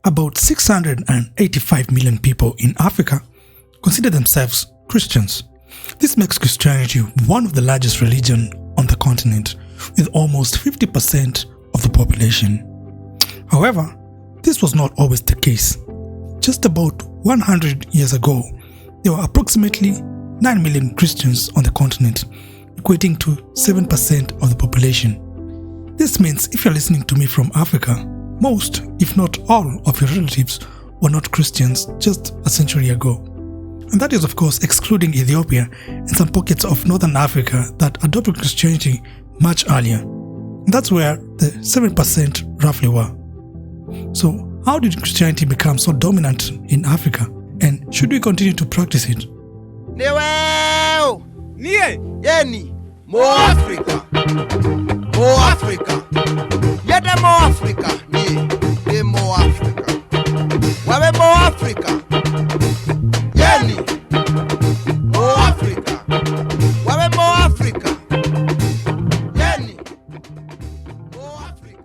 About 685 million people in Africa consider themselves Christians. This makes Christianity one of the largest religions on the continent, with almost 50% of the population. However, this was not always the case. Just about 100 years ago, there were approximately 9 million Christians on the continent, equating to 7% of the population. This means if you're listening to me from Africa, most, if not all, of your relatives were not Christians just a century ago. And that is of course excluding Ethiopia and some pockets of Northern Africa that adopted Christianity much earlier. And that's where the 7% roughly were. So how did Christianity become so dominant in Africa, and should we continue to practice it? More Africa. More Africa. Yet more Africa. Ni more Africa. Wabe more Africa. Yani. More Africa. Wabe more Africa. Yani. More Africa.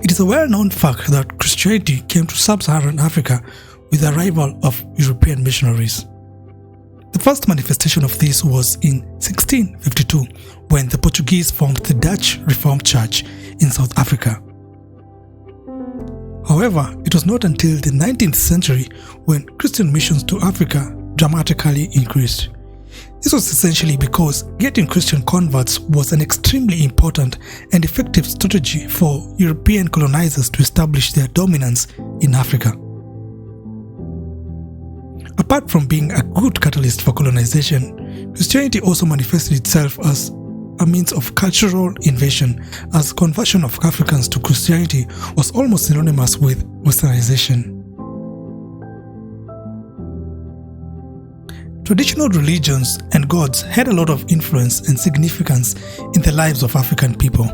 It is a well-known fact that Christianity came to sub-Saharan Africa with the arrival of European missionaries. The first manifestation of this was in 1652 when the Portuguese formed the Dutch Reformed Church in South Africa. However, it was not until the 19th century when Christian missions to Africa dramatically increased. This was essentially because getting Christian converts was an extremely important and effective strategy for European colonizers to establish their dominance in Africa. Apart from being a good catalyst for colonization, Christianity also manifested itself as a means of cultural invasion, as conversion of Africans to Christianity was almost synonymous with westernization. Traditional religions and gods had a lot of influence and significance in the lives of African people.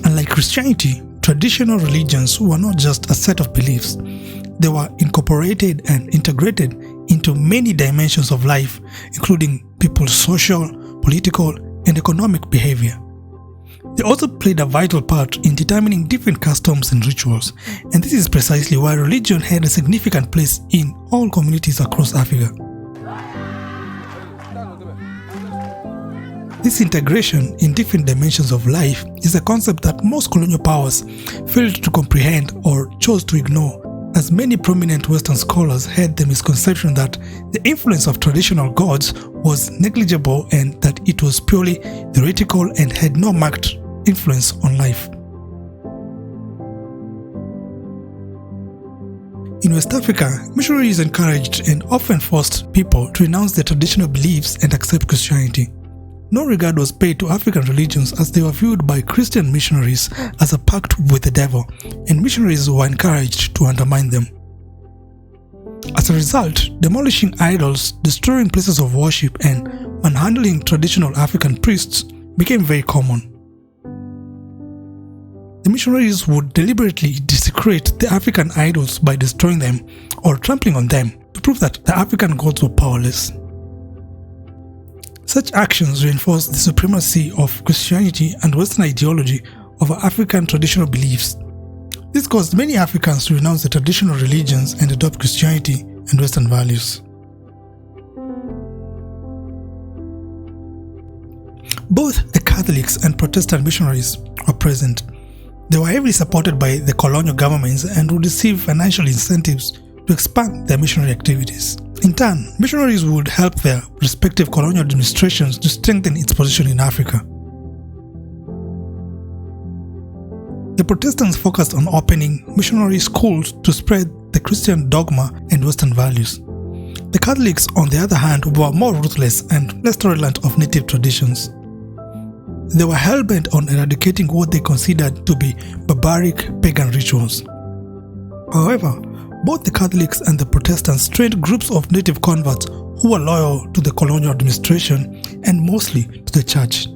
Unlike Christianity, traditional religions were not just a set of beliefs. They were incorporated and integrated into many dimensions of life, including people's social, political, and economic behavior. They also played a vital part in determining different customs and rituals, and this is precisely why religion had a significant place in all communities across Africa. This integration in different dimensions of life is a concept that most colonial powers failed to comprehend or chose to ignore, as many prominent Western scholars had the misconception that the influence of traditional gods was negligible and that it was purely theoretical and had no marked influence on life. In West Africa, missionaries encouraged and often forced people to renounce their traditional beliefs and accept Christianity. No regard was paid to African religions, as they were viewed by Christian missionaries as a pact with the devil, and missionaries were encouraged to undermine them. As a result, demolishing idols, destroying places of worship, and manhandling traditional African priests became very common. The missionaries would deliberately desecrate the African idols by destroying them or trampling on them to prove that the African gods were powerless. Such actions reinforced the supremacy of Christianity and Western ideology over African traditional beliefs. This caused many Africans to renounce their traditional religions and adopt Christianity and Western values. Both the Catholics and Protestant missionaries were present. They were heavily supported by the colonial governments and would receive financial incentives to expand their missionary activities. In turn, missionaries would help their respective colonial administrations to strengthen its position in Africa. The Protestants focused on opening missionary schools to spread the Christian dogma and Western values. The Catholics, on the other hand, were more ruthless and less tolerant of native traditions. They were hell-bent on eradicating what they considered to be barbaric pagan rituals. However, both the Catholics and the Protestants trained groups of native converts who were loyal to the colonial administration and mostly to the church.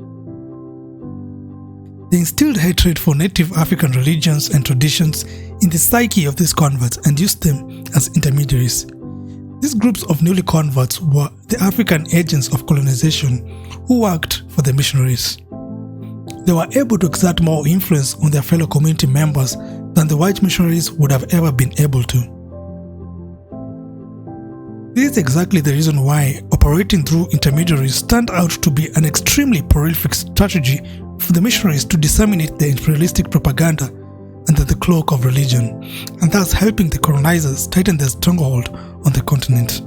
They instilled hatred for native African religions and traditions in the psyche of these converts and used them as intermediaries. These groups of newly converts were the African agents of colonization who worked for the missionaries. They were able to exert more influence on their fellow community members than the white missionaries would have ever been able to. This is exactly the reason why operating through intermediaries turned out to be an extremely prolific strategy for the missionaries to disseminate their imperialistic propaganda under the cloak of religion, and thus helping the colonizers tighten their stronghold on the continent.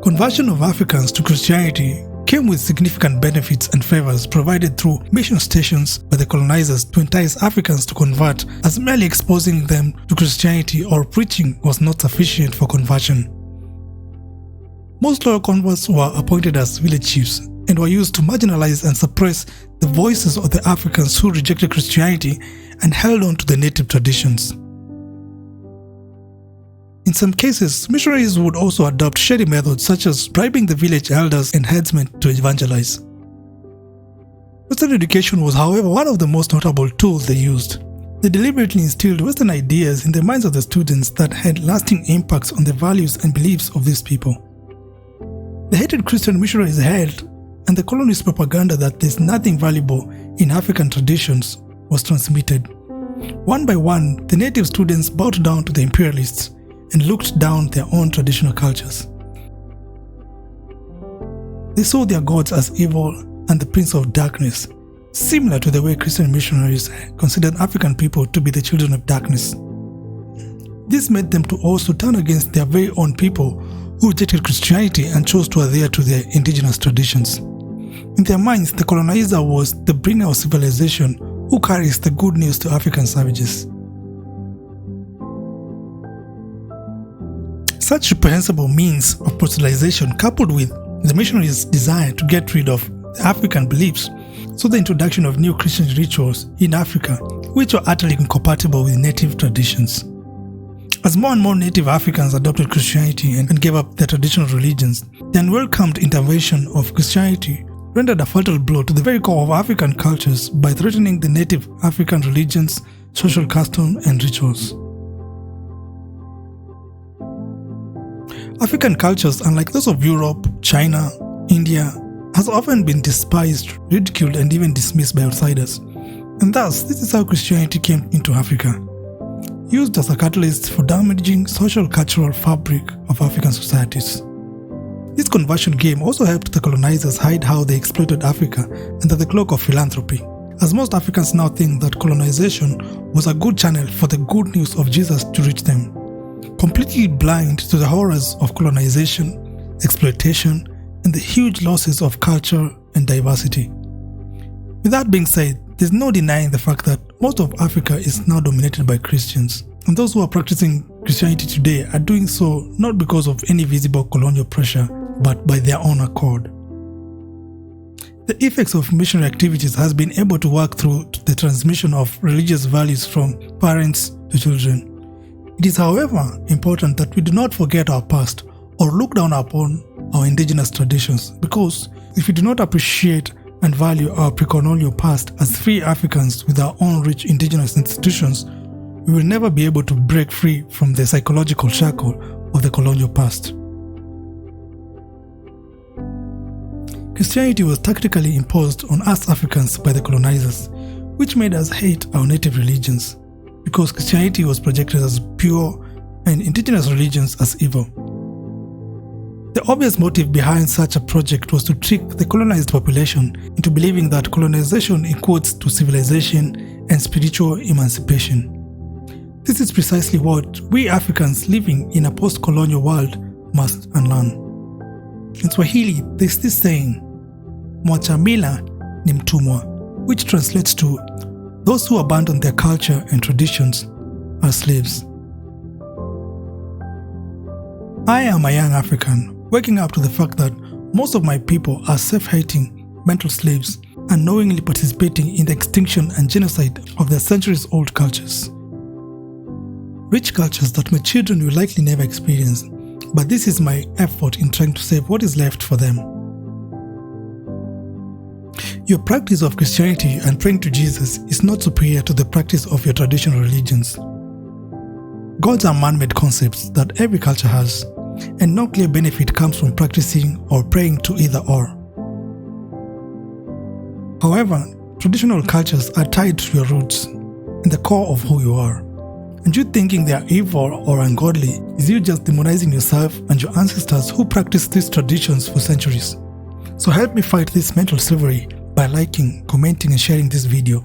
Conversion of Africans to Christianity came with significant benefits and favors provided through mission stations by the colonizers to entice Africans to convert, as merely exposing them to Christianity or preaching was not sufficient for conversion. Most loyal converts were appointed as village chiefs and were used to marginalize and suppress the voices of the Africans who rejected Christianity and held on to the native traditions. In some cases, missionaries would also adopt shady methods such as bribing the village elders and headsmen to evangelize. Western education was, however, one of the most notable tools they used. They deliberately instilled Western ideas in the minds of the students that had lasting impacts on the values and beliefs of these people. The hated Christian missionaries held, and the colonists' propaganda that there's nothing valuable in African traditions was transmitted. One by one, the native students bowed down to the imperialists and looked down their own traditional cultures. They saw their gods as evil and the prince of darkness, similar to the way Christian missionaries considered African people to be the children of darkness. This made them to also turn against their very own people who rejected Christianity and chose to adhere to their indigenous traditions. In their minds, the colonizer was the bringer of civilization who carries the good news to African savages. Such reprehensible means of proselytization, coupled with the missionaries' desire to get rid of the African beliefs, saw the introduction of new Christian rituals in Africa, which were utterly incompatible with native traditions. As more and more native Africans adopted Christianity and gave up their traditional religions, the unwelcomed intervention of Christianity rendered a fatal blow to the very core of African cultures by threatening the native African religions, social customs, and rituals. African cultures, unlike those of Europe, China, India, has often been despised, ridiculed, and even dismissed by outsiders. And thus, this is how Christianity came into Africa, used as a catalyst for damaging social cultural fabric of African societies. This conversion game also helped the colonizers hide how they exploited Africa under the cloak of philanthropy, as most Africans now think that colonization was a good channel for the good news of Jesus to reach them, completely blind to the horrors of colonization, exploitation, and the huge losses of culture and diversity. With that being said, there's no denying the fact that most of Africa is now dominated by Christians, and those who are practicing Christianity today are doing so not because of any visible colonial pressure, but by their own accord. The effects of missionary activities has been able to work through the transmission of religious values from parents to children. It is, however, important that we do not forget our past or look down upon our indigenous traditions, because if we do not appreciate and value our pre-colonial past as free Africans with our own rich indigenous institutions, we will never be able to break free from the psychological shackle of the colonial past. Christianity was tactically imposed on us Africans by the colonizers, which made us hate our native religions, because Christianity was projected as pure and indigenous religions as evil. The obvious motive behind such a project was to trick the colonized population into believing that colonization equates to civilization and spiritual emancipation. This is precisely what we Africans living in a post-colonial world must unlearn. In Swahili, there's this saying, "Mwacha mila ni mtumwa," which translates to, "Those who abandon their culture and traditions are slaves." I am a young African, waking up to the fact that most of my people are self-hating mental slaves, unknowingly participating in the extinction and genocide of their centuries-old cultures. Rich cultures that my children will likely never experience, but this is my effort in trying to save what is left for them. Your practice of Christianity and praying to Jesus is not superior to the practice of your traditional religions. Gods are man-made concepts that every culture has, and no clear benefit comes from practicing or praying to either or. However, Traditional cultures are tied to your roots and the core of who you are. And you thinking they are evil or ungodly is you just demonizing yourself and your ancestors who practiced these traditions for centuries. So help me fight this mental slavery by liking, commenting and sharing this video.